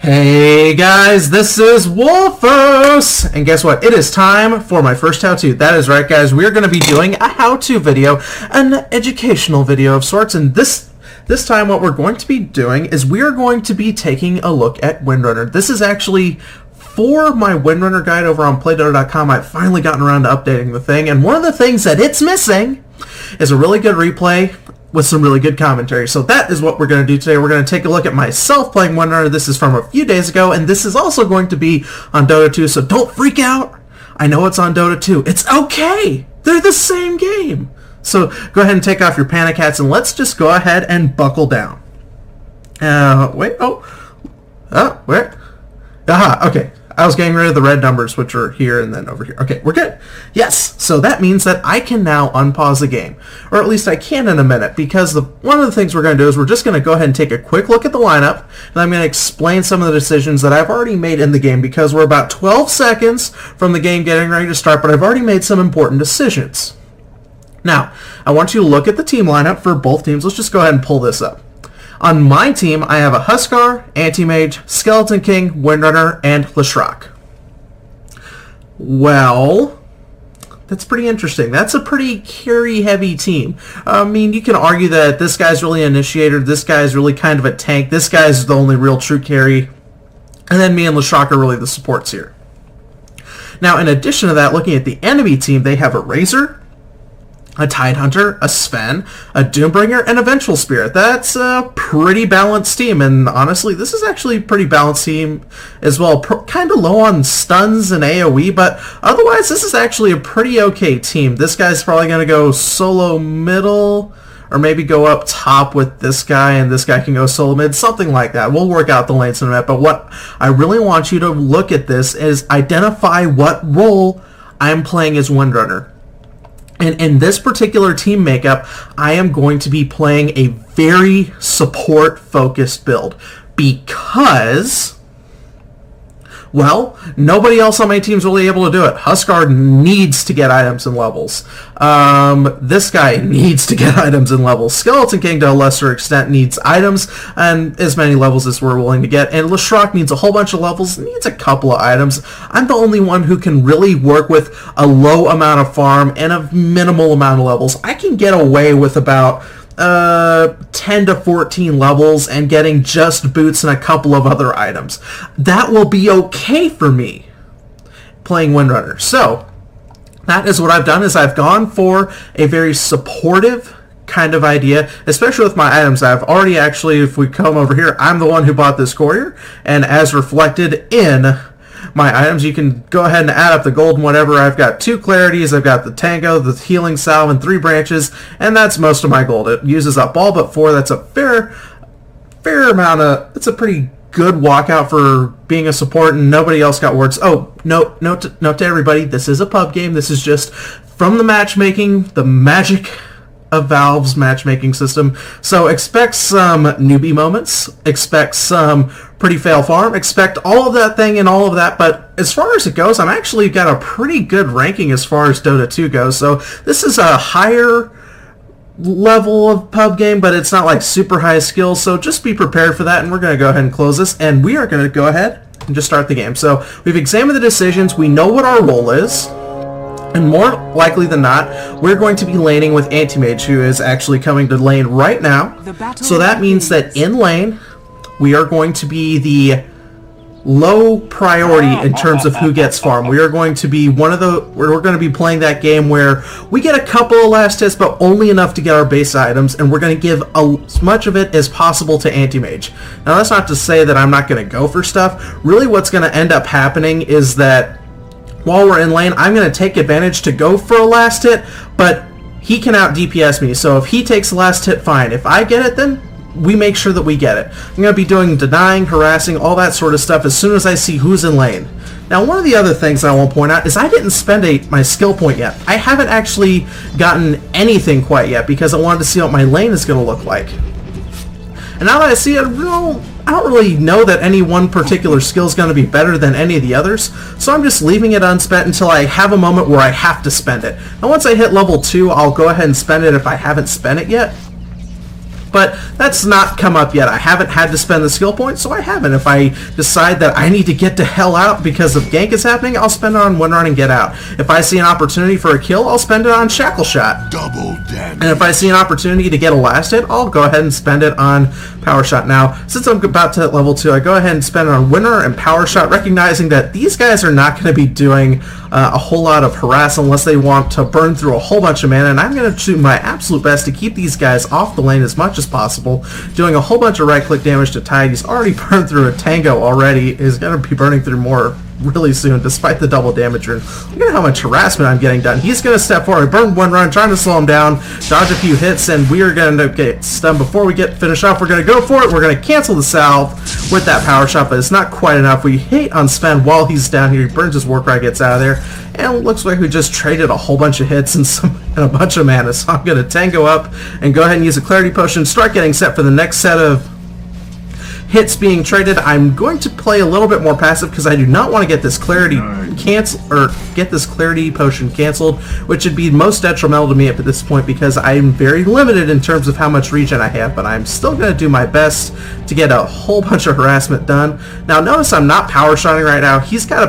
Hey guys, this is Wolfos, and guess what? It is time for my first how-to. That is right, guys. We're going to be doing a how-to video, an educational video of sorts, and this time what we're going to be doing is we are going to be taking a look at Windrunner. This is actually for my Windrunner guide over on PlayDota.com. I've finally gotten around to updating the thing, and one of the things that it's missing is a really good replay with some really good commentary. So that is what we're going to do today. We're going to take a look at myself playing Windrunner. This is from a few days ago, and this is also going to be on Dota 2, so don't freak out. I know it's on Dota 2. It's okay. They're the same game. So go ahead and take off your panic hats, and let's just go ahead and buckle down. Where? Aha, okay. I was getting rid of the red numbers, which are here and then over here. Okay, we're good. Yes, so that means that I can now unpause the game. Or at least I can in a minute, because one of the things we're going to do is we're just going to go ahead and take a quick look at the lineup, and I'm going to explain some of the decisions that I've already made in the game, because we're about 12 seconds from the game getting ready to start, but I've already made some important decisions. Now, I want you to look at the team lineup for both teams. Let's just go ahead and pull this up. On my team, I have a Huskar, Anti-Mage, Skeleton King, Windrunner, and Leshrac. Well, that's pretty interesting. That's a pretty carry-heavy team. I mean, you can argue that this guy's really an initiator, this guy's really kind of a tank, this guy's the only real true carry, and then me and Leshrac are really the supports here. Now, in addition to that, looking at the enemy team, they have a Razor, a Tidehunter, a Sven, a Doombringer, and a Vengeful Spirit. That's a pretty balanced team, and honestly, this is actually a pretty balanced team as well. Kind of low on stuns and AoE, but otherwise, this is actually a pretty okay team. This guy's probably going to go solo middle, or maybe go up top with this guy, and this guy can go solo mid, something like that. We'll work out the lanes in a minute, but what I really want you to look at this is identify what role I'm playing as Windrunner. And in this particular team makeup, I am going to be playing a very support-focused build because, well, nobody else on my team is really able to do it. Huskar needs to get items and levels. This guy needs to get items and levels. Skeleton King, to a lesser extent, needs items and as many levels as we're willing to get. And Leshrac needs a whole bunch of levels, needs a couple of items. I'm the only one who can really work with a low amount of farm and a minimal amount of levels. I can get away with about 10 to 14 levels and getting just boots and a couple of other items. That will be okay for me playing Windrunner. So that is what I've done, is I've gone for a very supportive kind of idea, especially with my items. I've already actually, if we come over here, I'm the one who bought this courier, and as reflected in my items, you can go ahead and add up the gold and whatever. I've got 2 clarities, I've got the tango, the healing salve, and 3 branches, and that's most of my gold. It uses up all but 4. That's a fair amount of, it's a pretty good walkout for being a support, and nobody else got words. Oh, note to everybody, this is a pub game. This is just from the matchmaking, the magic of Valve's matchmaking system. So expect some newbie moments, expect some pretty fail farm, expect all of that thing and all of that, but as far as it goes, I'm actually got a pretty good ranking as far as Dota 2 goes, so this is a higher level of pub game, but it's not like super high skill, so just be prepared for that, and we're going to go ahead and close this, and we are going to go ahead and just start the game. So we've examined the decisions, we know what our role is, and more likely than not, we're going to be laning with Anti-Mage, who is actually coming to lane right now. So that means that in lane, we are going to be the low priority in terms of who gets farm. We are going to be we're going to be playing that game where we get a couple of last hits, but only enough to get our base items, and we're going to give as much of it as possible to Anti-Mage. Now, that's not to say that I'm not going to go for stuff. Really, what's going to end up happening is that while we're in lane, I'm going to take advantage to go for a last hit, but he can out DPS me, so if he takes the last hit, fine. If I get it, then we make sure that we get it. I'm going to be doing denying, harassing, all that sort of stuff as soon as I see who's in lane. Now, one of the other things I want to point out is I didn't spend my skill point yet. I haven't actually gotten anything quite yet because I wanted to see what my lane is going to look like. And now that I see it, I don't really know that any one particular skill is going to be better than any of the others, so I'm just leaving it unspent until I have a moment where I have to spend it. And once I hit level 2, I'll go ahead and spend it if I haven't spent it yet. But that's not come up yet. I haven't had to spend the skill point, so I haven't. If I decide that I need to get the hell out because of gank is happening, I'll spend it on Windrun and get out. If I see an opportunity for a kill, I'll spend it on Shackle Shot. Double damage. And if I see an opportunity to get a last hit, I'll go ahead and spend it on Power Shot. Now, since I'm about to hit level 2, I go ahead and spend it on Windrun and Power Shot, recognizing that these guys are not going to be doing a whole lot of harass unless they want to burn through a whole bunch of mana, and I'm going to do my absolute best to keep these guys off the lane as much as possible, doing a whole bunch of right-click damage to Tide. He's already burned through a Tango already. He's going to be burning through more really soon, despite the double damage rune. Look at how much harassment I'm getting done. He's going to step forward, burn one run, trying to slow him down, dodge a few hits, and we are going to get stunned. Before we get finished off, we're going to go for it. We're going to cancel the salve with that Power Shot, but it's not quite enough. We hate on Sven while he's down here. He burns his Warcry, gets out of there, and it looks like we just traded a whole bunch of hits and a bunch of mana. So I'm going to Tango up and go ahead and use a Clarity Potion, start getting set for the next set of hits being traded. I'm going to play a little bit more passive because I do not want to get this clarity potion canceled, which would be most detrimental to me at this point because I'm very limited in terms of how much regen I have, but I'm still going to do my best to get a whole bunch of harassment done. Now notice I'm not power shotting right now. He had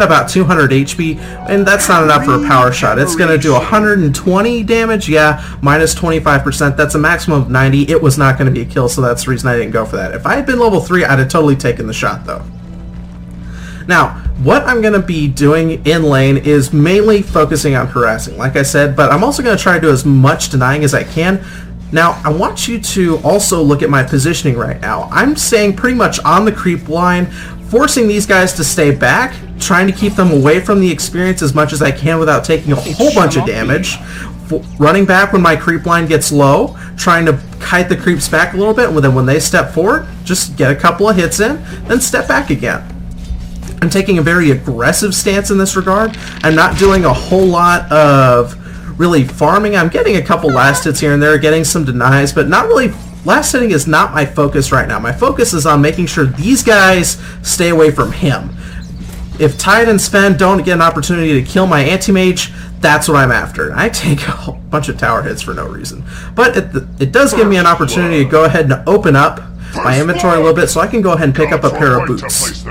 about 200 HP, and that's not enough for a power shot. It's going to do 120 damage, yeah, minus 25%. That's a maximum of 90. It was not going to be a kill, so that's the reason I didn't go for that. If I had been level 3, I'd have totally taken the shot though. Now, what I'm going to be doing in lane is mainly focusing on harassing, like I said, but I'm also going to try to do as much denying as I can. Now, I want you to also look at my positioning right now. I'm staying pretty much on the creep line, forcing these guys to stay back, trying to keep them away from the experience as much as I can without taking a whole bunch of damage. Running back when my creep line gets low, trying to kite the creeps back a little bit, and then when they step forward, just get a couple of hits in, then step back again. I'm taking a very aggressive stance in this regard. I'm not doing a whole lot of really farming. I'm getting a couple last hits here and there, getting some denies, but not really. Last hitting is not my focus right now. My focus is on making sure these guys stay away from him. If Tide and Sven don't get an opportunity to kill my anti-mage, that's what I'm after. I take a whole bunch of tower hits for no reason. But it does give me an opportunity to go ahead and open up my inventory a little bit so I can go ahead and pick up a pair of boots.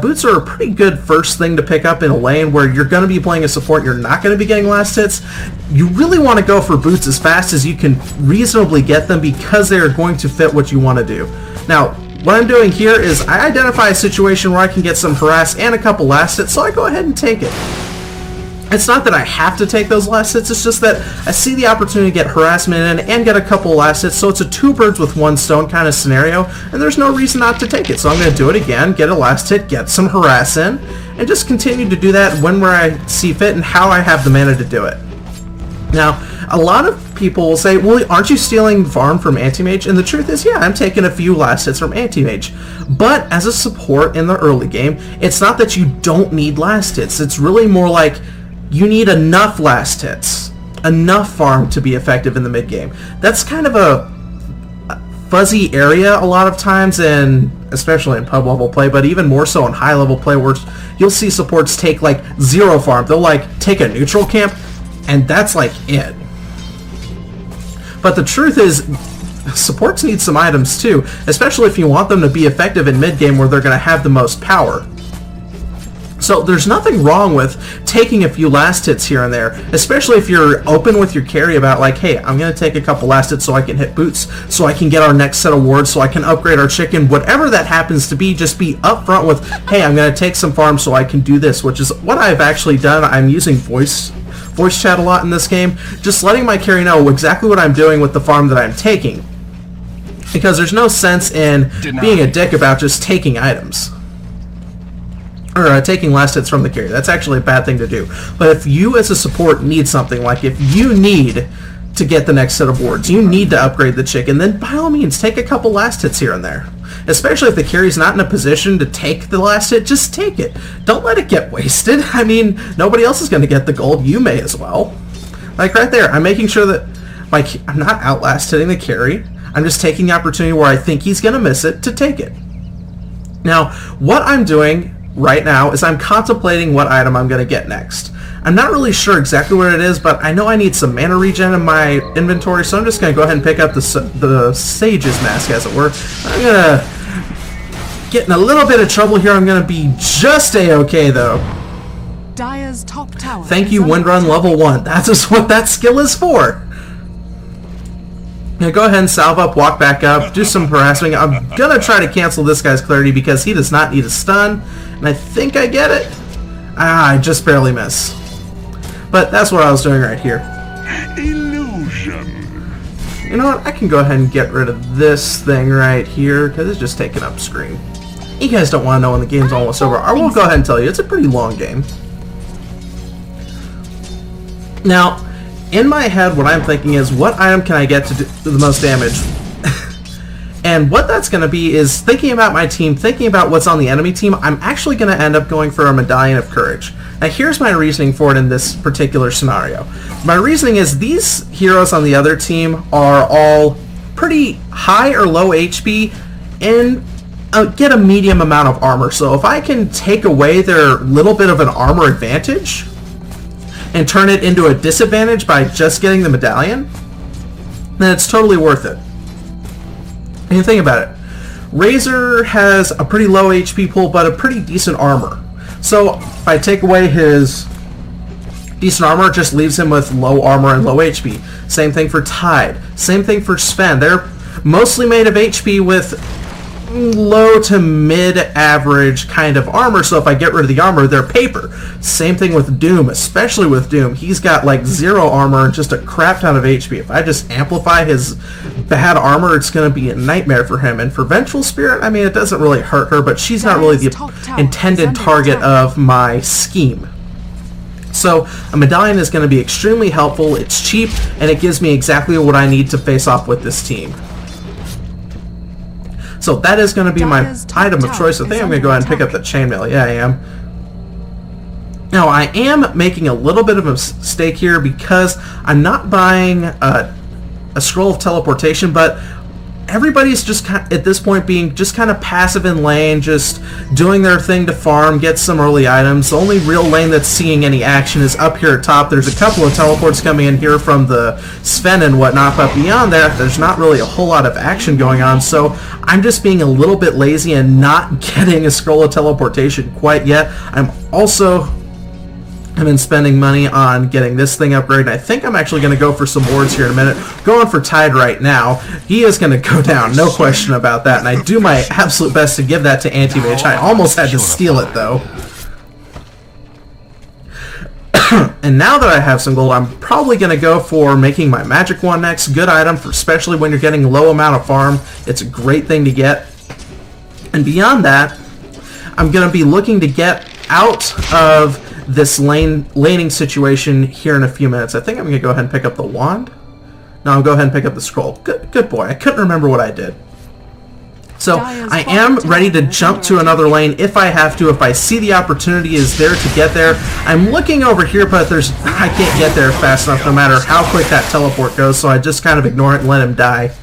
Boots are a pretty good first thing to pick up in a lane where you're going to be playing a support, you're not going to be getting last hits. You really want to go for boots as fast as you can reasonably get them because they are going to fit what you want to do. Now, what I'm doing here is I identify a situation where I can get some harass and a couple last hits, so I go ahead and take it. It's not that I have to take those last hits, it's just that I see the opportunity to get harassment in and get a couple last hits, so it's a two birds with one stone kind of scenario, and there's no reason not to take it. So I'm going to do it again, get a last hit, get some harass in, and just continue to do that where I see fit and how I have the mana to do it. Now, a lot of people will say, well, aren't you stealing farm from Anti-Mage? And the truth is, yeah, I'm taking a few last hits from Anti-Mage. But as a support in the early game, it's not that you don't need last hits. It's really more like you need enough last hits, enough farm to be effective in the mid game. That's kind of a fuzzy area a lot of times, and especially in pub level play, but even more so in high level play where you'll see supports take like 0 farm. They'll like take a neutral camp, and that's like it. But the truth is, supports need some items too, especially if you want them to be effective in mid game where they're going to have the most power. So there's nothing wrong with taking a few last hits here and there, especially if you're open with your carry about like, hey, I'm going to take a couple last hits so I can hit boots, so I can get our next set of wards, so I can upgrade our chicken, whatever that happens to be. Just be upfront with, hey, I'm going to take some farm so I can do this, which is what I've actually done. I'm using voice chat a lot in this game, just letting my carry know exactly what I'm doing with the farm that I'm taking, because there's no sense in being a dick about just taking items. Or taking last hits from the carry. That's actually a bad thing to do. But if you as a support need something, like if you need to get the next set of wards, you need to upgrade the chicken, then by all means take a couple last hits here and there. Especially if the carry's not in a position to take the last hit, just take it. Don't let it get wasted. I mean, nobody else is going to get the gold. You may as well. Like right there, I'm making sure that I'm not outlast hitting the carry. I'm just taking the opportunity where I think he's going to miss it to take it. Now, what I'm doing right now is I'm contemplating what item I'm going to get next. I'm not really sure exactly what it is, but I know I need some mana regen in my inventory, so I'm just going to go ahead and pick up the Sage's Mask, as it were. I'm going to get in a little bit of trouble here. I'm going to be just A-okay, though. Dire's top tower. Thank you, Windrun level 1. That's just what that skill is for. Now go ahead and salve up, walk back up, do some harassing. I'm going to try to cancel this guy's clarity because he does not need a stun, and I think I get it. I just barely miss. But that's what I was doing right here. Illusion. You know what? I can go ahead and get rid of this thing right here because it's just taking up screen. You guys don't want to know when the game's almost over. I will go ahead and tell you, it's a pretty long game. Now, in my head, what I'm thinking is, what item can I get to do the most damage? And what that's going to be is thinking about my team, thinking about what's on the enemy team. I'm actually going to end up going for a Medallion of Courage. Now here's my reasoning for it in this particular scenario. My reasoning is these heroes on the other team are all pretty high or low HP and get a medium amount of armor. So if I can take away their little bit of an armor advantage and turn it into a disadvantage by just getting the Medallion, then it's totally worth it. And you think about it, Razor has a pretty low HP pool, but a pretty decent armor. So if I take away his decent armor, it just leaves him with low armor and low HP. Same thing for Tide. Same thing for Sven. They're mostly made of HP with low to mid average kind of armor, so if I get rid of the armor, they're paper. Same thing with Doom, especially with Doom. He's got like 0 armor and just a crap ton of HP. If I just amplify his bad armor, it's going to be a nightmare for him. And for Vengeful Spirit, I mean, it doesn't really hurt her, but she's not really the intended target of my scheme. So a Medallion is going to be extremely helpful, it's cheap, and it gives me exactly what I need to face off with this team. So that is going to be my item of choice. I think I'm going to go ahead and pick up the chainmail. Yeah, I am. Now, I am making a little bit of a mistake here because I'm not buying a Scroll of Teleportation, but everybody's just at this point being just kind of passive in lane, just doing their thing to farm, get some early items. The only real lane that's seeing any action is up here at top. There's a couple of teleports coming in here from the Sven and whatnot, but beyond that, there's not really a whole lot of action going on, so I'm just being a little bit lazy and not getting a Scroll of Teleportation quite yet. I've been spending money on getting this thing upgraded. I think I'm actually going to go for some wards here in a minute. Going for Tide right now. He is going to go down, no question about that. And I do my absolute best to give that to Anti-Mage. I almost had to steal it, though. And now that I have some gold, I'm probably going to go for making my Magic Wand next. Good item, for especially when you're getting a low amount of farm. It's a great thing to get. And beyond that, I'm going to be looking to get out of this laning situation here in a few minutes. I think I'm going to go ahead and pick up the wand. No, I'll go ahead and pick up the scroll. Good boy. I couldn't remember what I did. So I am ready to jump to another lane if I have to, if I see the opportunity is there to get there. I'm looking over here, but I can't get there fast enough no matter how quick that teleport goes, so I just kind of ignore it and let him die.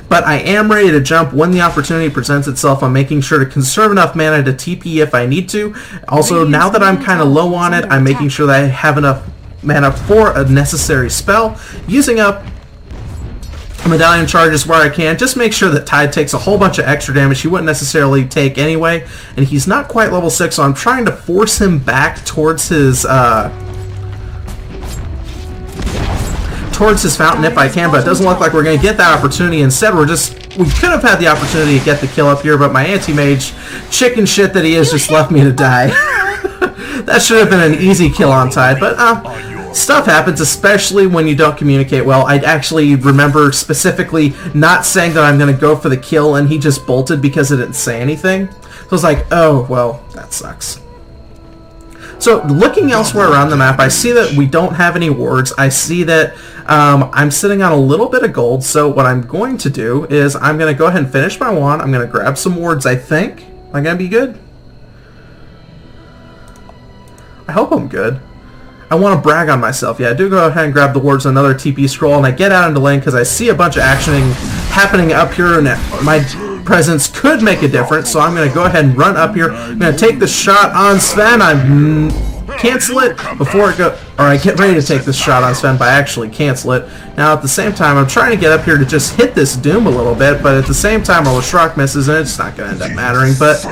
But I am ready to jump when the opportunity presents itself. I'm making sure to conserve enough mana to TP if I need to. Also, now that I'm kind of low on it, I'm making sure that I have enough mana for a necessary spell. Using up Medallion charges where I can. Just make sure that Tide takes a whole bunch of extra damage he wouldn't necessarily take anyway. And he's not quite level 6, so I'm trying to force him back towards his fountain if I can, but it doesn't look like we're going to get that opportunity. Instead, we could have had the opportunity to get the kill up here, but my anti-mage, chicken shit that he is, just left me to die. That should have been an easy kill on Tide, but stuff happens, especially when you don't communicate well. I actually remember specifically not saying that I'm going to go for the kill, and he just bolted because it didn't say anything. So I was like, oh, well, that sucks. So looking elsewhere around the map, I see that we don't have any wards. I see that I'm sitting on a little bit of gold, so what I'm going to do is I'm going to go ahead and finish my wand. I'm going to grab some wards, I think. Am I going to be good? I hope I'm good. I want to brag on myself. Yeah, I do go ahead and grab the wards, another TP scroll, and I get out into lane because I see a bunch of action happening up here, and my presence could make a difference, so I'm going to go ahead and run up here. I'm going to take the shot on Sven. I'm cancel it before it go, or I get ready to take this shot on Sven, but I actually cancel it. Now at the same time, I'm trying to get up here to just hit this Doom a little bit, but at the same time, our Leshrac misses, and it's not going to end up mattering, but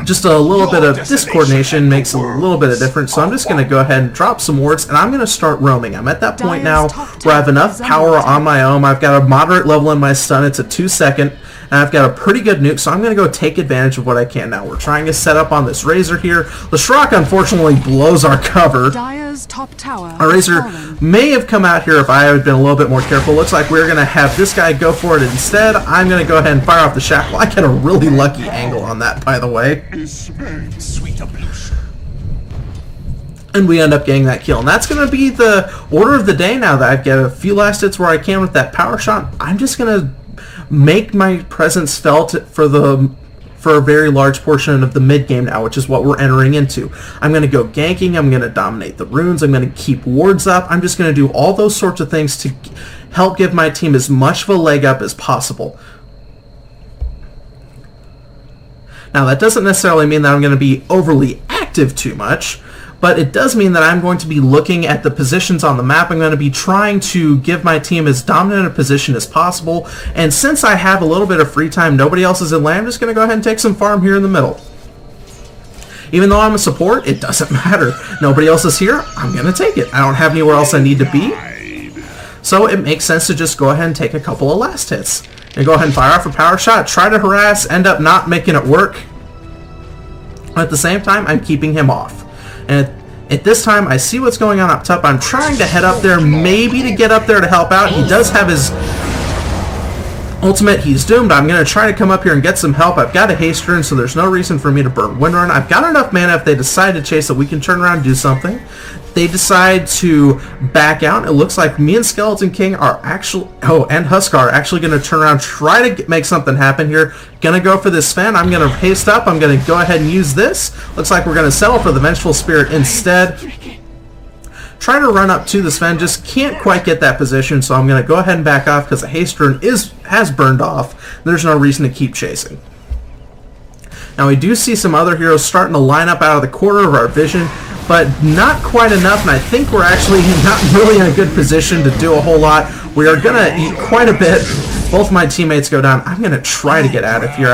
just a little bit of discoordination makes a little bit of difference, so I'm just going to go ahead and drop some wards, and I'm going to start roaming. I'm at that point now where I have enough power on my own. I've got a moderate level in my stun. It's a 2-second, and I've got a pretty good nuke, so I'm going to go take advantage of what I can now. We're trying to set up on this Razor here. Leshrac unfortunately blows our cover. Dire's top tower Our Razor may have come out here if I had been a little bit more careful. Looks like we're going to have this guy go for it instead. I'm going to go ahead and fire off the Shackle. I get a really lucky angle on that, by the way. And we end up getting that kill. And that's going to be the order of the day now that I've got a few last hits where I can with that power shot. I'm just going to make my presence felt for a very large portion of the mid game now, which is what we're entering into. I'm going to go ganking, I'm going to dominate the runes, I'm going to keep wards up, I'm just going to do all those sorts of things to help give my team as much of a leg up as possible. Now that doesn't necessarily mean that I'm going to be overly active too much, but it does mean that I'm going to be looking at the positions on the map. I'm going to be trying to give my team as dominant a position as possible, and since I have a little bit of free time, nobody else is in lane, I'm just going to go ahead and take some farm here in the middle. Even though I'm a support, it doesn't matter. Nobody else is here, I'm going to take it. I don't have anywhere else I need to be, so it makes sense to just go ahead and take a couple of last hits. And go ahead and fire off a power shot, try to harass, end up not making it work. At the same time, I'm keeping him off. And at this time, I see what's going on up top. I'm trying to head up there, maybe to get up there to help out. He does have his ultimate. He's doomed. I'm going to try to come up here and get some help. I've got a haste rune, so there's no reason for me to burn Windrun. I've got enough mana if they decide to chase it. We can turn around and do something. They decide to back out. It looks like me and Skeleton King are actually, and Huskar are actually going to turn around, try to make something happen here. Going to go for this Sven. I'm going to haste up. I'm going to go ahead and use this. Looks like we're going to settle for the Vengeful Spirit instead. Try to run up to the Sven, just can't quite get that position, so I'm going to go ahead and back off because the haste rune has burned off. There's no reason to keep chasing. Now we do see some other heroes starting to line up out of the corner of our vision, but not quite enough, and I think we're actually not really in a good position to do a whole lot. We are going to eat quite a bit. Both my teammates go down. I'm going to try to get out of here.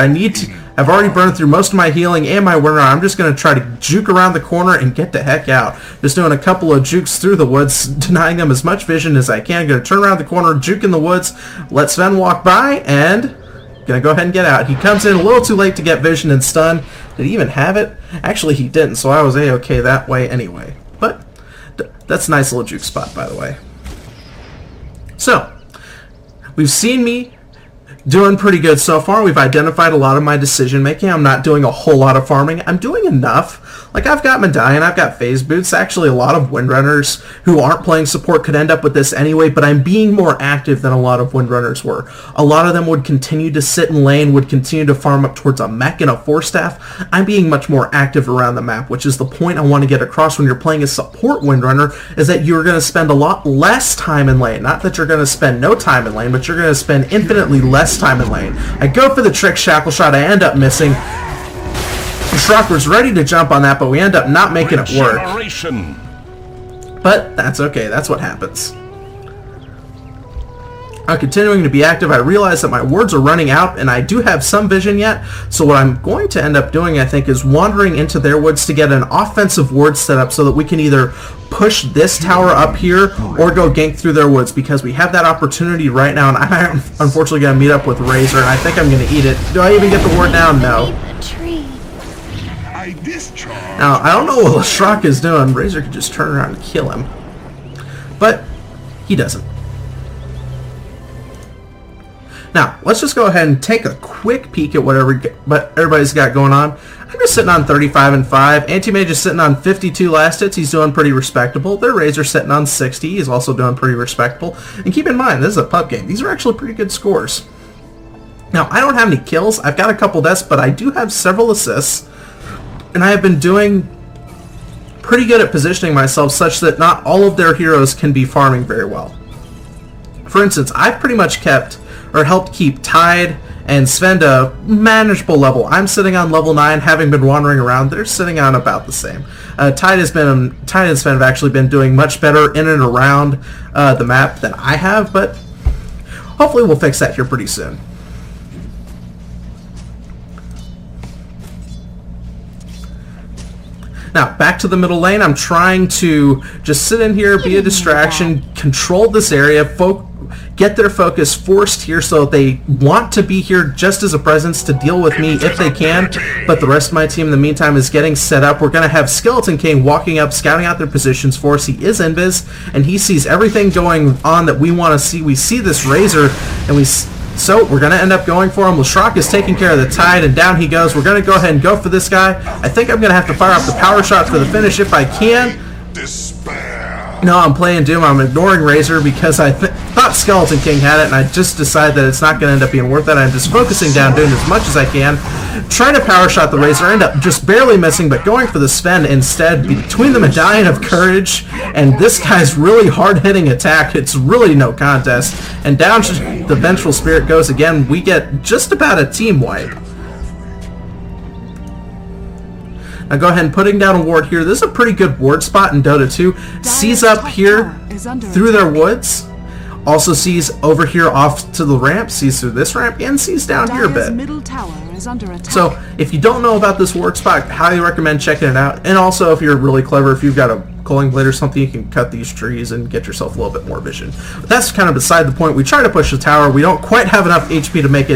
I've already burned through most of my healing and my winter. I'm just going to try to juke around the corner and get the heck out. Just doing a couple of jukes through the woods, denying them as much vision as I can. Going to turn around the corner, juke in the woods, let Sven walk by, and gonna go ahead and get out. He comes in a little too late to get vision and stun. Did he even have it? Actually, he didn't, so I was A-okay that way anyway. But that's a nice little juke spot, by the way. So, we've seen me doing pretty good so far. We've identified a lot of my decision making. I'm not doing a whole lot of farming. I'm doing enough. Like, I've got Medallion, I've got Phase Boots. Actually, a lot of Windrunners who aren't playing support could end up with this anyway, but I'm being more active than a lot of Windrunners were. A lot of them would continue to sit in lane, would continue to farm up towards a mech and a Force Staff. I'm being much more active around the map, which is the point I want to get across when you're playing a support Windrunner, is that you're going to spend a lot less time in lane. Not that you're going to spend no time in lane, but you're going to spend infinitely less time in lane. I go for the trick Shackle Shot, I end up missing. Leshrac was ready to jump on that, but we end up not making it work. But that's okay, that's what happens. I'm continuing to be active. I realize that my wards are running out, and I do have some vision yet, so what I'm going to end up doing, I think, is wandering into their woods to get an offensive ward set up so that we can either push this tower up here or go gank through their woods, because we have that opportunity right now, and I'm unfortunately going to meet up with Razor, and I think I'm going to eat it. Do I even get the ward down? No. Now, I don't know what Leshrac is doing. Razor could just turn around and kill him. But he doesn't. Now, let's just go ahead and take a quick peek at what everybody's got going on. I'm just sitting on 35 and 5. Anti-Mage is sitting on 52 last hits. He's doing pretty respectable. Their Razor sitting on 60. He's also doing pretty respectable. And keep in mind, this is a pub game. These are actually pretty good scores. Now, I don't have any kills. I've got a couple deaths, but I do have several assists. And I have been doing pretty good at positioning myself such that not all of their heroes can be farming very well. For instance, I've pretty much kept, or helped keep Tide and Sven a manageable level. I'm sitting on level 9, having been wandering around. They're sitting on about the same. Tide and Sven have actually been doing much better in and around the map than I have, but hopefully we'll fix that here pretty soon. Now, back to the middle lane. I'm trying to just sit in here, be a distraction, control this area, get their focus forced here so that they want to be here just as a presence to deal with me if they can, but the rest of my team in the meantime is getting set up. We're going to have Skeleton King walking up, scouting out their positions for us. He is invis, and he sees everything going on that we want to see. We see this Razor, and so we're going to end up going for him. Leshrac is taking care of the Tide, and down he goes. We're going to go ahead and go for this guy. I think I'm going to have to fire off the power shot for the finish if I can. No, I'm playing Doom. I'm ignoring Razor because I thought Skeleton King had it, and I just decided that it's not going to end up being worth it. I'm just focusing down Doom as much as I can. Trying to power shot the Razor, end up just barely missing, but going for the Sven instead. Between the Medallion of Courage and this guy's really hard-hitting attack, it's really no contest. And down the Vengeful Spirit goes again. We get just about a team wipe. Now go ahead and putting down a ward here. This is a pretty good ward spot in Dota 2. Sees up here through their woods. Also sees over here off to the ramp. Sees through this ramp and sees down here a bit. Middle tower is under attack. So if you don't know about this ward spot, highly recommend checking it out. And also if you're really clever, if you've got a culling blade or something, you can cut these trees and get yourself a little bit more vision. But that's kind of beside the point. We try to push the tower. We don't quite have enough HP to make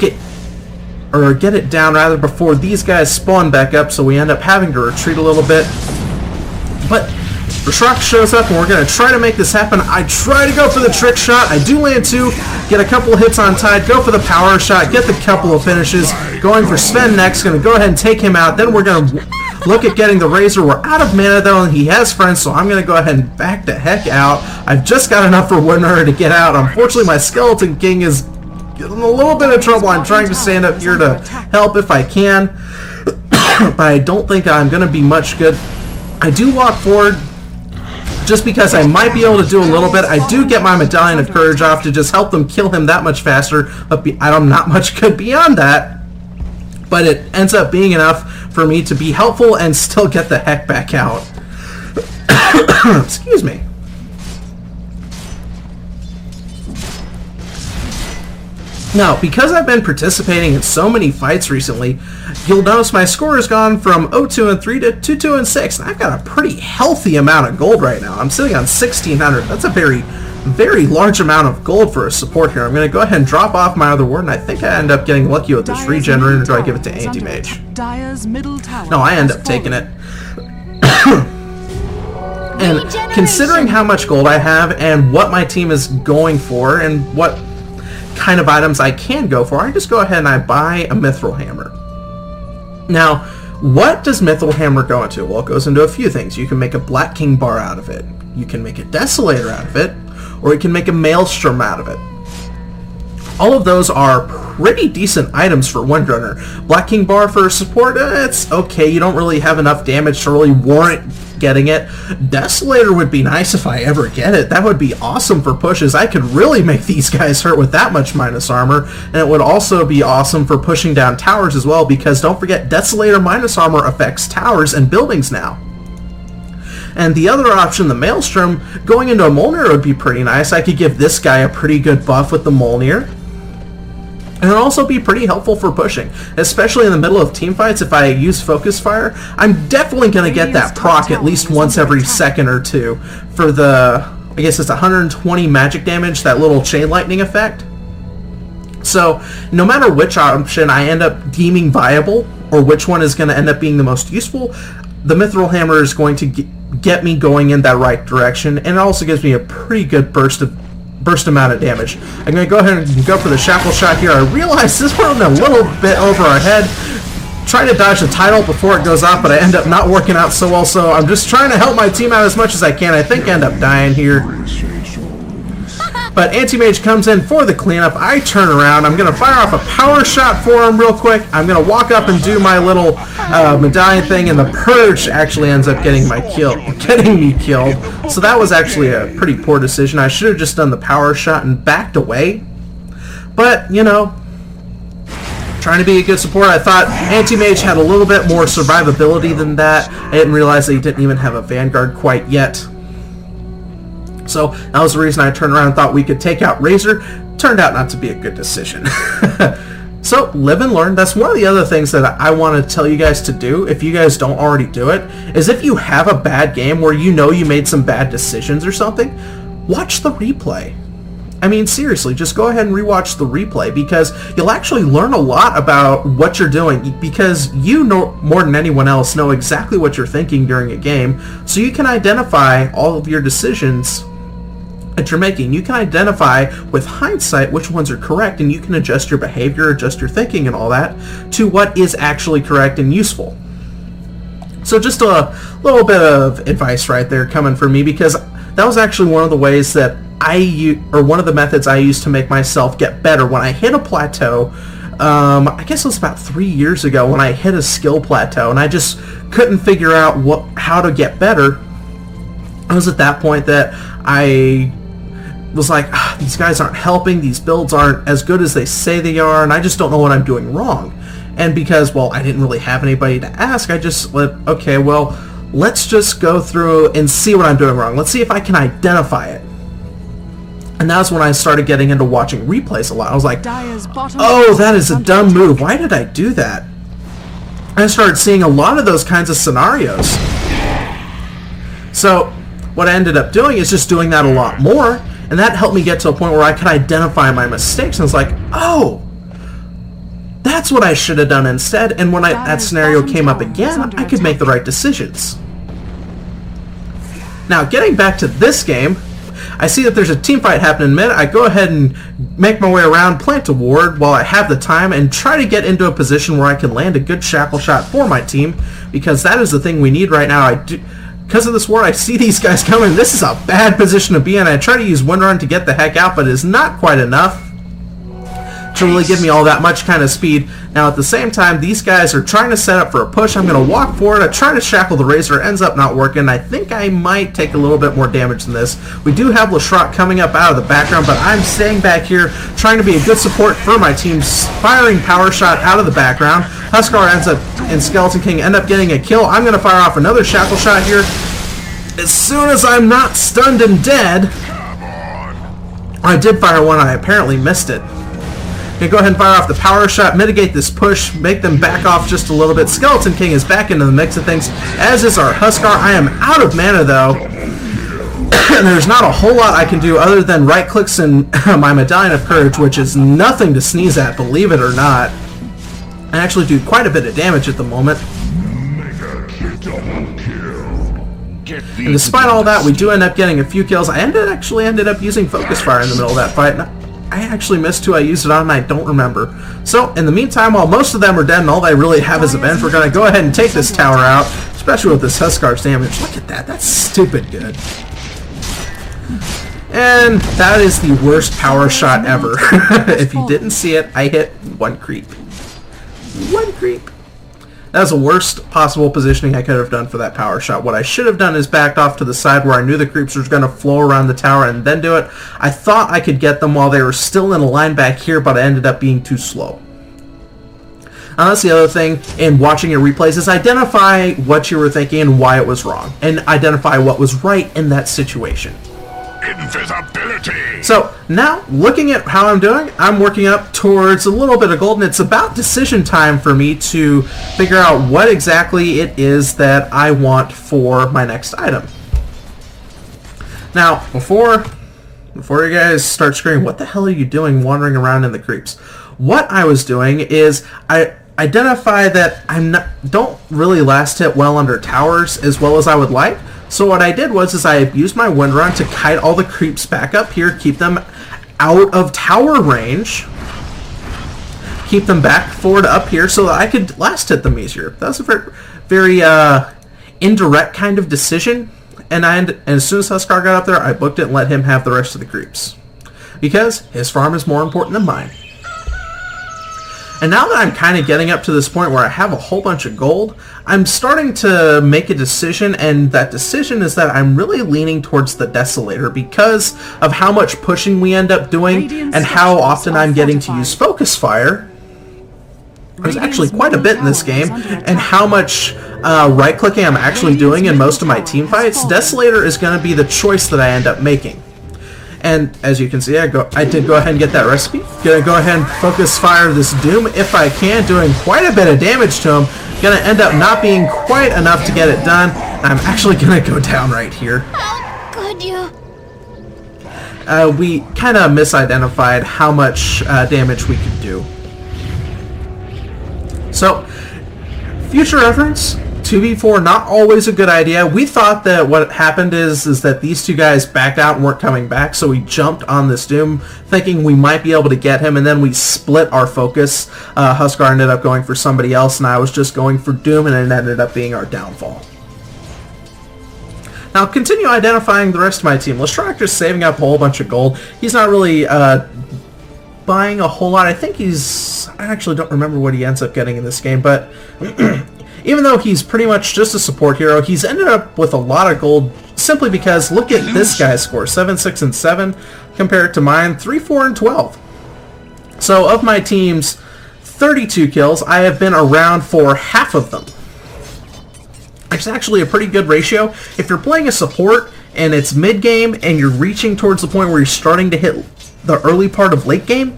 it or get it down rather before these guys spawn back up, so we end up having to retreat a little bit. But Leshrac shows up and we're going to try to make this happen. I try to go for the trick shot. I do land 2, get a couple of hits on Tide, go for the power shot, get the couple of finishes. Going for Sven next, going to go ahead and take him out. Then we're going to look at getting the Razor. We're out of mana though, and he has friends, so I'm going to go ahead and back the heck out. I've just got enough for Windrunner to get out. Unfortunately, my Skeleton King is getting a little bit of trouble. I'm trying to stand up here to help if I can, but I don't think I'm going to be much good. I do walk forward just because I might be able to do a little bit. I do get my Medallion of Courage off to just help them kill him that much faster, but I'm not much good beyond that. But it ends up being enough for me to be helpful and still get the heck back out. Excuse me. Now, because I've been participating in so many fights recently, you'll notice my score has gone from 0-2-3 to 2-2-6, and I've got a pretty healthy amount of gold right now. I'm sitting on 1,600. That's a very, very large amount of gold for a support here. I'm going to go ahead and drop off my other ward, and I think I end up getting lucky with this regenerator, or do I give it to Anti-Mage? No, I end up taking it. And considering how much gold I have and what my team is going for and what kind of items I can go for, I just go ahead and I buy a Mithril Hammer. Now, what does Mithril Hammer go into? Well, it goes into a few things. You can make a Black King Bar out of it, you can make a Desolator out of it, or you can make a Maelstrom out of it. All of those are pretty decent items for Windrunner. Black King Bar for support, it's okay. You don't really have enough damage to really warrant getting it. Desolator would be nice if I ever get it. That would be awesome for pushes. I could really make these guys hurt with that much minus armor, and it would also be awesome for pushing down towers as well, because don't forget, Desolator minus armor affects towers and buildings now. And the other option, the Maelstrom, going into a Mjolnir would be pretty nice. I could give this guy a pretty good buff with the Mjolnir. And it'll also be pretty helpful for pushing, especially in the middle of team fights. If I use Focus Fire, I'm definitely going to get that proc at least once every second or two for the, I guess it's 120 magic damage, that little chain lightning effect. So no matter which option I end up deeming viable, or which one is going to end up being the most useful, the Mithril Hammer is going to get me going in that right direction, and it also gives me a pretty good burst amount of damage. I'm going to go ahead and go for the Shackle Shot here. I realize this went a little bit over our head. Trying to dodge the title before it goes off, but I end up not working out so well, so I'm just trying to help my team out as much as I can. I think I end up dying here. But Anti-Mage comes in for the cleanup. I turn around. I'm going to fire off a power shot for him real quick. I'm going to walk up and do my little medallion thing, and the Purge actually ends up getting me killed. So that was actually a pretty poor decision. I should have just done the power shot and backed away. But, you know, trying to be a good support. I thought Anti-Mage had a little bit more survivability than that. I didn't realize that he didn't even have a Vanguard quite yet. So that was the reason I turned around and thought we could take out Razor. Turned out not to be a good decision. So live and learn. That's one of the other things that I want to tell you guys to do, if you guys don't already do it, is if you have a bad game where you know you made some bad decisions or something, watch the replay. I mean, seriously, just go ahead and rewatch the replay, because you'll actually learn a lot about what you're doing, because you know more than anyone else know exactly what you're thinking during a game, so you can identify all of your decisions that you're making. You can identify with hindsight which ones are correct, and you can adjust your behavior, adjust your thinking and all that to what is actually correct and useful. So just a little bit of advice right there coming from me, because that was actually one of the ways that one of the methods I used to make myself get better when I hit a plateau. I guess it was about 3 years ago when I hit a skill plateau and I just couldn't figure out how to get better. I was at that point that I was like, these guys aren't helping, these builds aren't as good as they say they are, and I just don't know what I'm doing wrong. And because, well, I didn't really have anybody to ask, I just went, okay, well, let's just go through and see what I'm doing wrong. Let's see if I can identify it. And that's when I started getting into watching replays a lot. I was like, oh, that is a dumb move. Why did I do that? I started seeing a lot of those kinds of scenarios. So what I ended up doing is just doing that a lot more, and that helped me get to a point where I could identify my mistakes. And it's like, oh, that's what I should have done instead. And when that scenario came up again, I could make the right decisions. Now, getting back to this game, I see that there's a team fight happening mid. I go ahead and make my way around, plant a ward while I have the time, and try to get into a position where I can land a good shackle shot for my team, because that is the thing we need right now. Because of this ward, I see these guys coming. This is a bad position to be in. I try to use Wind Run to get the heck out, but it's not quite enough to really give me all that much kind of speed. Now at the same time, these guys are trying to set up for a push. I'm going to walk forward. I try to shackle the Razor. It ends up not working. I think I might take a little bit more damage than this. We do have Leshrac coming up out of the background, but I'm staying back here trying to be a good support for my team, firing Power Shot out of the background. Huskar ends up, and Skeleton King end up getting a kill. I'm going to fire off another shackle shot here. As soon as I'm not stunned and dead, I did fire one. I apparently missed it. Go ahead and fire off the Power Shot, mitigate this push, make them back off just a little bit. Skeleton King is back into the mix of things, as is our Huskar. I am out of mana, though. And there's not a whole lot I can do other than right-clicks and my Medallion of Courage, which is nothing to sneeze at, believe it or not. I actually do quite a bit of damage at the moment. And despite all that, we do end up getting a few kills. I actually ended up using Focus Fire in the middle of that fight. I actually missed who I used it on, and I don't remember. So, in the meantime, while most of them are dead and all they really have is Avenge, we're going to go ahead and take this tower out, especially with this Huskar's damage. Look at that. That's stupid good. And that is the worst Power Shot ever. If you didn't see it, I hit one creep. One creep. That was the worst possible positioning I could have done for that Power Shot. What I should have done is backed off to the side where I knew the creeps were going to flow around the tower and then do it. I thought I could get them while they were still in a line back here, but I ended up being too slow. Now, that's the other thing in watching your replays, is identify what you were thinking and why it was wrong, and identify what was right in that situation. Invisibility! So, now, looking at how I'm doing, I'm working up towards a little bit of gold, and it's about decision time for me to figure out what exactly it is that I want for my next item. Now, before you guys start screaming, what the hell are you doing wandering around in the creeps? What I was doing is, I identify that don't really last hit well under towers as well as I would like. So what I did was I used my Wind Run to kite all the creeps back up here, keep them out of tower range, keep them back forward up here so that I could last hit them easier. That was a very, very indirect kind of decision, and as soon as Huskar got up there, I booked it and let him have the rest of the creeps, because his farm is more important than mine. And now that I'm kind of getting up to this point where I have a whole bunch of gold, I'm starting to make a decision, and that decision is that I'm really leaning towards the Desolator because of how much pushing we end up doing and how often I'm getting to use Focus Fire There's actually quite a bit in this game, and how much right-clicking I'm actually doing in most of my team fights, Desolator is going to be the choice that I end up making. And as you can see, I did go ahead and get that recipe. Gonna go ahead and focus fire this Doom if I can, doing quite a bit of damage to him. Gonna end up not being quite enough to get it done. I'm actually gonna go down right here. How could you? We kind of misidentified how much damage we could do. So, future reference, 2v4 not always a good idea. We thought that what happened is that these two guys backed out and weren't coming back, so we jumped on this Doom thinking we might be able to get him, and then we split our focus. Huskar ended up going for somebody else, and I was just going for Doom, and it ended up being our downfall. Now, continue identifying the rest of my team. Leshrac just saving up a whole bunch of gold. He's not really buying a whole lot. I think I actually don't remember what he ends up getting in this game, but even though he's pretty much just a support hero, he's ended up with a lot of gold simply because look at this guy's score, 7, 6, and 7 compared to mine, 3, 4, and 12. So of my team's 32 kills, I have been around for half of them. It's actually a pretty good ratio. If you're playing a support and it's mid-game and you're reaching towards the point where you're starting to hit the early part of late game,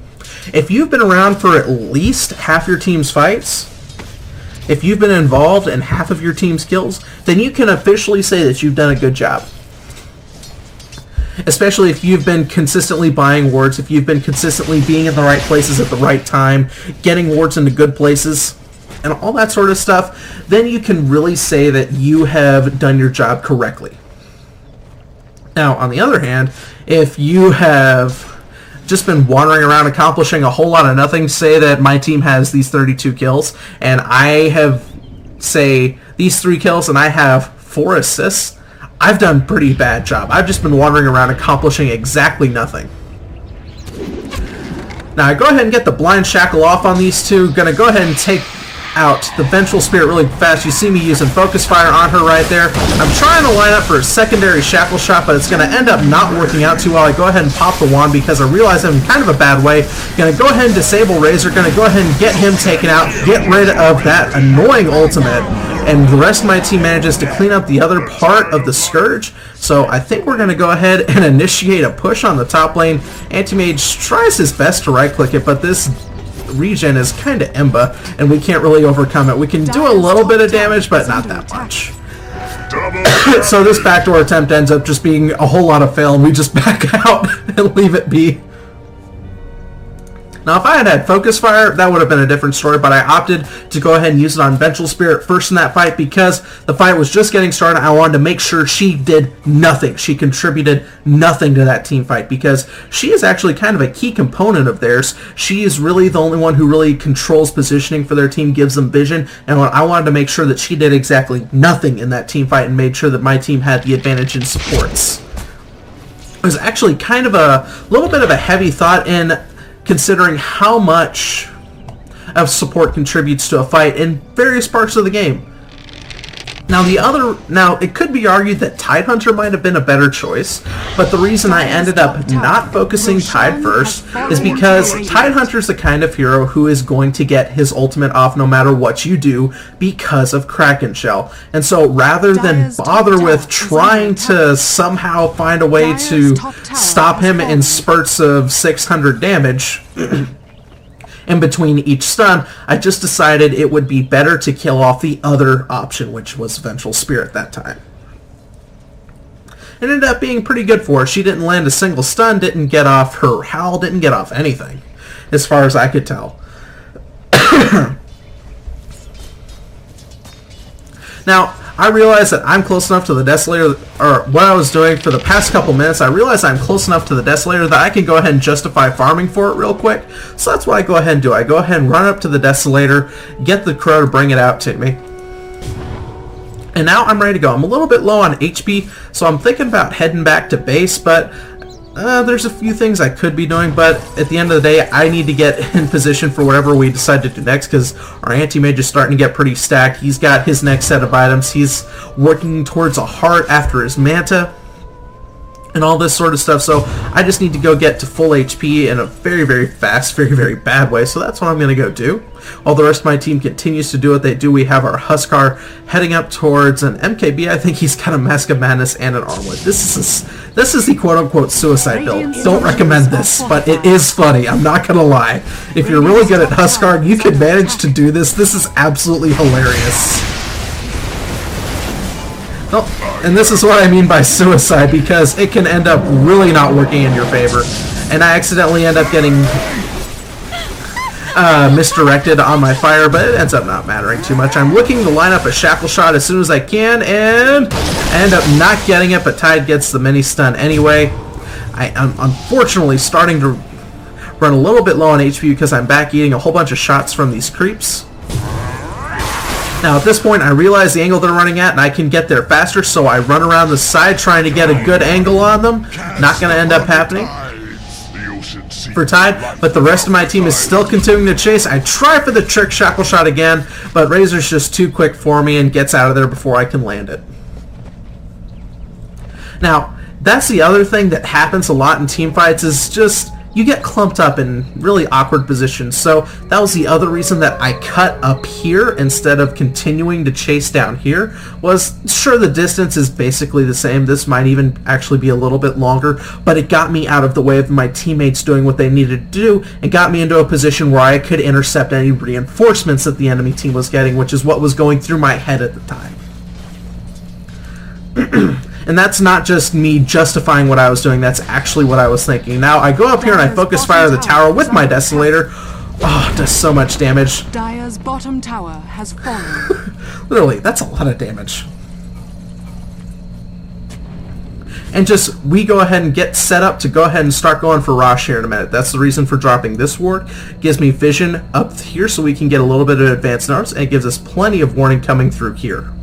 if you've been around for at least half your team's fights, if you've been involved in half of your team's kills, then you can officially say that you've done a good job. Especially if you've been consistently buying wards, if you've been consistently being in the right places at the right time, getting wards into good places, and all that sort of stuff, then you can really say that you have done your job correctly. Now, on the other hand, if you have just been wandering around accomplishing a whole lot of nothing, say that my team has these 32 kills, and I have, say, these 3 kills, and I have 4 assists, I've done a pretty bad job. I've just been wandering around accomplishing exactly nothing. Now, I go ahead and get the Blind Shackle off on these two. Gonna go ahead and take out the Vengeful Spirit really fast. You see me using Focus Fire on her right there. I'm trying to line up for a secondary Shackle Shot, but it's going to end up not working out too well. I go ahead and pop the wand because I realize I'm in kind of a bad way. Going to go ahead and disable Razor. Going to go ahead and get him taken out. Get rid of that annoying ultimate. And the rest of my team manages to clean up the other part of the Scourge. So I think we're going to go ahead and initiate a push on the top lane. Anti-Mage tries his best to right-click it, but this regen is kind of Emba, and we can't really overcome it. We can do a little bit of damage, but not that much. So this backdoor attempt ends up just being a whole lot of fail, and we just back out and leave it be. Now, if I had had Focus Fire, that would have been a different story, but I opted to go ahead and use it on Vengeful Spirit first in that fight because the fight was just getting started. I wanted to make sure she did nothing. She contributed nothing to that team fight because she is actually kind of a key component of theirs. She is really the only one who really controls positioning for their team, gives them vision, and I wanted to make sure that she did exactly nothing in that team fight and made sure that my team had the advantage in supports. It was actually kind of a little bit of a heavy thought in considering how much of support contributes to a fight in various parts of the game. Now it could be argued that Tidehunter might have been a better choice, but the reason I ended up not focusing Tide first is because Tidehunter's the kind of hero who is going to get his ultimate off no matter what you do because of Kraken Shell. And so rather than bother with trying to somehow find a way to stop him in spurts of 600 damage in between each stun, I just decided it would be better to kill off the other option, which was Vengeful Spirit that time. It ended up being pretty good for her. She didn't land a single stun, didn't get off her howl, didn't get off anything, as far as I could tell. Now, I realized that I'm close enough to the Desolator, or what I was doing for the past couple minutes, I realized I'm close enough to the Desolator that I can go ahead and justify farming for it real quick. So that's what I go ahead and do. I go ahead and run up to the Desolator, get the Crow to bring it out to me. And now I'm ready to go. I'm a little bit low on HP, so I'm thinking about heading back to base, but there's a few things I could be doing, but at the end of the day, I need to get in position for whatever we decide to do next, because our Anti-Mage is starting to get pretty stacked. He's got his next set of items. He's working towards a heart after his Manta. and all this sort of stuff. So I just need to go get to full HP in a very, very fast, very, very bad way. So that's what I'm going to go do. While the rest of my team continues to do what they do, we have our Huskar heading up towards an MKB. I think he's got a Mask of Madness and an Armlet. This is the quote-unquote suicide build. Don't recommend this, but it is funny. I'm not going to lie. If you're really good at Huskar, you can manage to do this. This is absolutely hilarious. Oh, and this is what I mean by suicide, because it can end up really not working in your favor. And I accidentally end up getting misdirected on my fire, but it ends up not mattering too much. I'm looking to line up a Shackle Shot as soon as I can, and I end up not getting it, but Tide gets the mini stun anyway. I'm unfortunately starting to run a little bit low on HP because I'm back eating a whole bunch of shots from these creeps. Now at this point I realize the angle they're running at and I can get there faster, so I run around the side trying to get a good angle on them. Not going to end up happening for Tide, but the rest of my team is still continuing to chase. I try for the trick Shackle Shot again, but Razor's just too quick for me and gets out of there before I can land it. Now that's the other thing that happens a lot in team fights, is just you get clumped up in really awkward positions. So that was the other reason that I cut up here instead of continuing to chase down here. Was sure, the distance is basically the same. This might even actually be a little bit longer, but it got me out of the way of my teammates doing what they needed to do and got me into a position where I could intercept any reinforcements that the enemy team was getting, which is what was going through my head at the time. And that's not just me justifying what I was doing, that's actually what I was thinking. Now I go up here and I focus fire the tower with my Desolator. Oh, it does so much damage. Dire's bottom tower has fallen. Literally, that's a lot of damage. And just, we go ahead and get set up to go ahead and start going for Rosh here in a minute. That's the reason for dropping this ward. Gives me vision up here so we can get a little bit of advanced notice, and it gives us plenty of warning coming through here.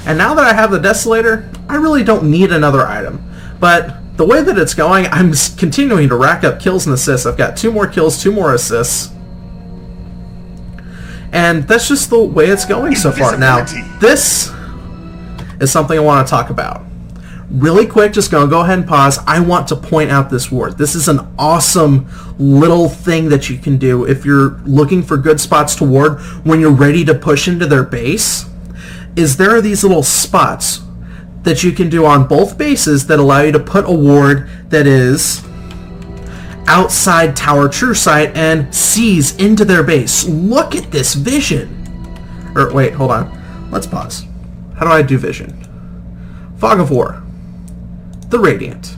And now that I have the Desolator, I really don't need another item. But the way that it's going, I'm continuing to rack up kills and assists. I've got 2 more kills, 2 more assists. And that's just the way it's going so far. Now, this is something I want to talk about. Really quick, just gonna go ahead and pause. I want to point out this ward. This is an awesome little thing that you can do if you're looking for good spots to ward when you're ready to push into their base. Is there are these little spots that you can do on both bases that allow you to put a ward that is outside Tower True Sight and sees into their base. Look at this vision. Or wait, hold on. Let's pause. How do I do vision? Fog of War. The Radiant.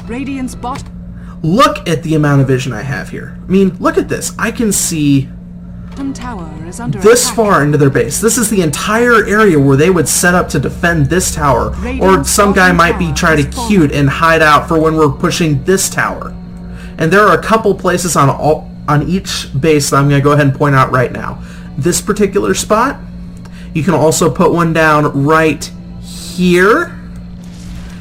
Radiant's bot. Look at the amount of vision I have here. I mean, look at this. I can see Tower is under this attack. far into their base. This is the entire area where they would set up to defend this tower. Or some guy might be trying to cute and hide out for when we're pushing this tower. And there are a couple places on each base that I'm going to go ahead and point out right now. This particular spot, you can also put one down right here.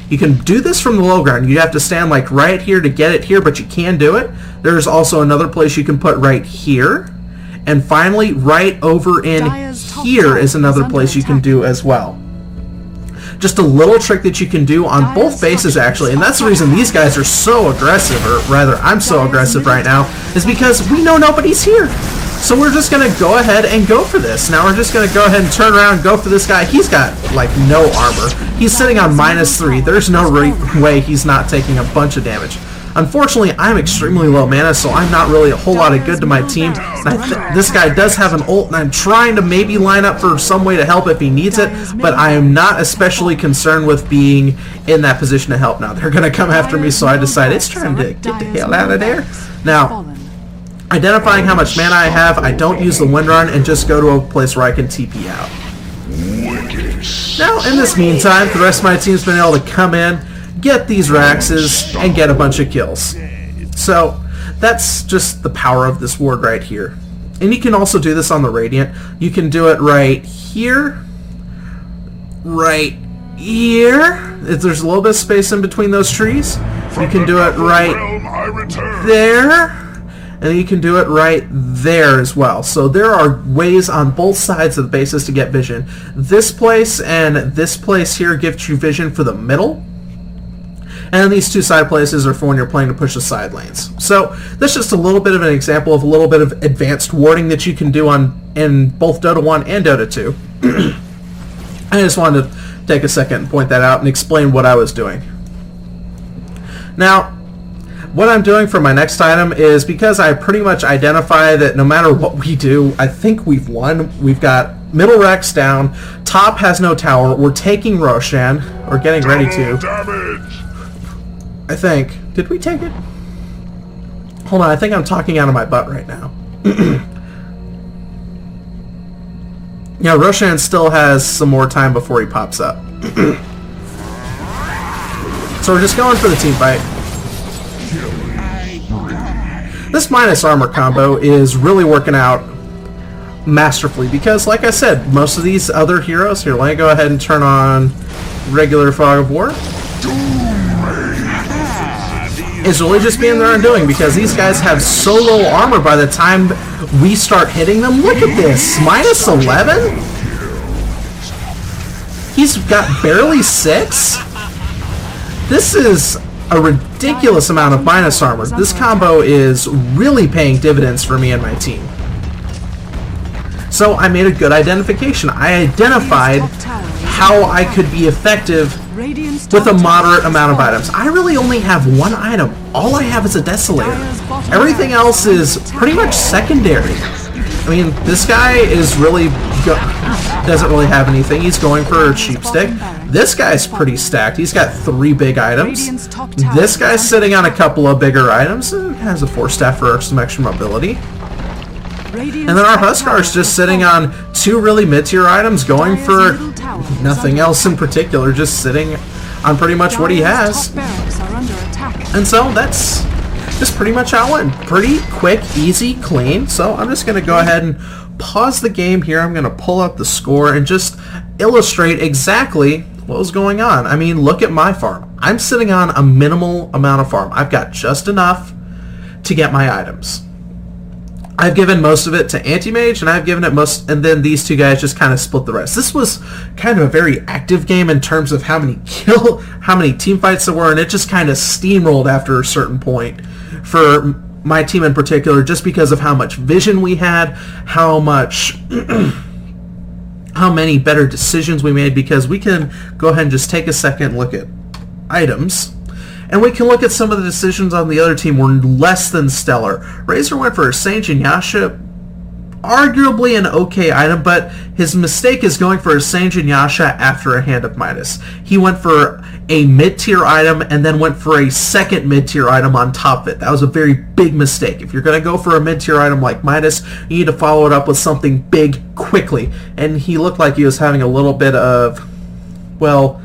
You can do this from the low ground. You have to stand like right here to get it here, but you can do it. There's also another place you can put right here. And finally, right over in here is another place you can do as well. Just a little trick that you can do on both bases, actually, and that's the reason these guys are so aggressive, or rather, I'm so aggressive right now, is because we know nobody's here. So we're just going to go ahead and go for this. Now we're just going to go ahead and turn around and go for this guy. He's got, like, no armor. He's sitting on -3. There's no way he's not taking a bunch of damage. Unfortunately, I'm extremely low mana, so I'm not really a whole lot of good to my team. And this guy does have an ult, and I'm trying to maybe line up for some way to help if he needs it, but I am not especially concerned with being in that position to help now. They're going to come after me, so I decide it's time to get the hell out of there. Now, identifying how much mana I have, I don't use the Wind Run and just go to a place where I can TP out. Now, in this meantime, the rest of my team's been able to come in, get these Raxes, and get a bunch of kills. So, that's just the power of this ward right here. And you can also do this on the Radiant. You can do it right here, right here. If there's a little bit of space in between those trees. You can do it right there. And you can do it right there as well. So there are ways on both sides of the bases to get vision. This place and this place here gives you vision for the middle. And these two side places are for when you're playing to push the side lanes. So that's just a little bit of an example of a little bit of advanced warding that you can do in both Dota 1 and Dota 2. I just wanted to take a second and point that out and explain what I was doing. Now, what I'm doing for my next item is, because I pretty much identify that no matter what we do, I think we've won. We've got middle Rex down, top has no tower, we're taking Roshan, or getting ready to. Damage! I think. Did we take it? Hold on, I think I'm talking out of my butt right now. Yeah, Roshan still has some more time before he pops up. So we're just going for the team fight. This minus armor combo is really working out masterfully because, like I said, most of these other heroes... Here, let me go ahead and turn on regular Fog of War. Is really just being their undoing because these guys have so low armor by the time we start hitting them. Look at this! Minus 11? He's got barely 6? This is a ridiculous amount of minus armor. This combo is really paying dividends for me and my team. So I made a good identification. I identified how I could be effective with a moderate amount of items. I really only have one item. All I have is a Desolator. Everything else is pretty much secondary. I mean, this guy is really doesn't really have anything. He's going for a Sheep Stick. This guy's pretty stacked. He's got 3 big items. This guy's sitting on a couple of bigger items and has a Force Staff for some extra mobility. And then our Huskar's just sitting on 2 really mid-tier items, going for nothing else in particular, just sitting on pretty much what he has. And so that's just pretty much how it went. Pretty quick, easy, clean. So I'm just going to go ahead and pause the game here. I'm going to pull up the score and just illustrate exactly what was going on. I mean, look at my farm. I'm sitting on a minimal amount of farm. I've got just enough to get my items. I've given most of it to Anti-Mage, and I've given it most, and then these two guys just kind of split the rest. This was kind of a very active game in terms of how many team fights there were, and it just kind of steamrolled after a certain point for my team in particular, just because of how much vision we had, how many better decisions we made, because we can go ahead and just take a second and look at items. And we can look at some of the decisions on the other team were less than stellar. Razor went for a Sage and Yasha, arguably an okay item, but his mistake is going for a Sage and Yasha after a Hand of Midas. He went for a mid-tier item and then went for a second mid-tier item on top of it. That was a very big mistake. If you're going to go for a mid-tier item like Midas, you need to follow it up with something big quickly. And he looked like he was having a little bit of, well,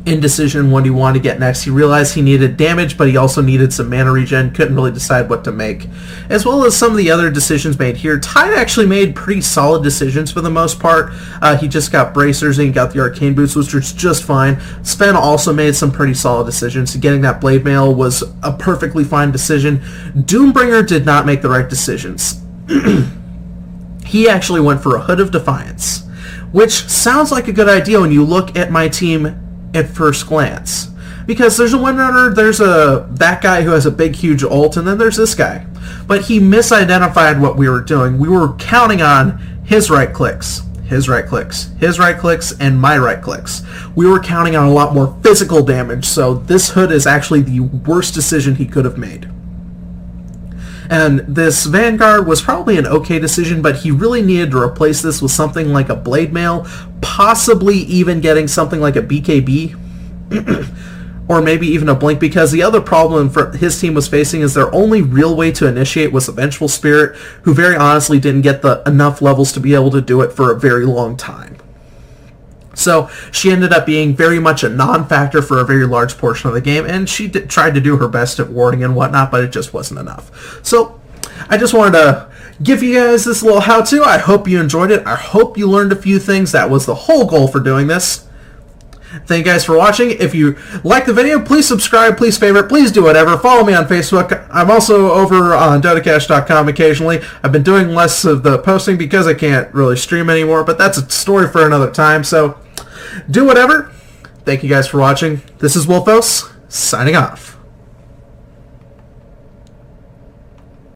indecision what he wanted to get next. He realized he needed damage, but he also needed some mana regen. Couldn't really decide what to make. As well as some of the other decisions made here. Tide actually made pretty solid decisions for the most part. He just got bracers and he got the arcane boots, which was just fine. Sven also made some pretty solid decisions. Getting that blade mail was a perfectly fine decision. Doombringer did not make the right decisions. He actually went for a Hood of Defiance, which sounds like a good idea when you look at my team at first glance, because there's a Windrunner, there's that guy who has a big huge ult, and then there's this guy. But he misidentified what we were doing. We were counting on his right clicks, his right clicks, his right clicks, and my right clicks. We were counting on a lot more physical damage, so this Hood is actually the worst decision he could have made. And this Vanguard was probably an okay decision, but he really needed to replace this with something like a Blade Mail, possibly even getting something like a BKB, or maybe even a Blink, because the other problem his team was facing is their only real way to initiate was a Vengeful Spirit, who very honestly didn't get enough levels to be able to do it for a very long time. So she ended up being very much a non-factor for a very large portion of the game, and she tried to do her best at warding and whatnot, but it just wasn't enough. So I just wanted to give you guys this little how-to. I hope you enjoyed it. I hope you learned a few things. That was the whole goal for doing this. Thank you guys for watching. If you like the video, please subscribe, please favorite, please do whatever. Follow me on Facebook. I'm also over on DotaCash.com occasionally. I've been doing less of the posting because I can't really stream anymore, but that's a story for another time, so do whatever. Thank you guys for watching. This is Wolfos, signing off.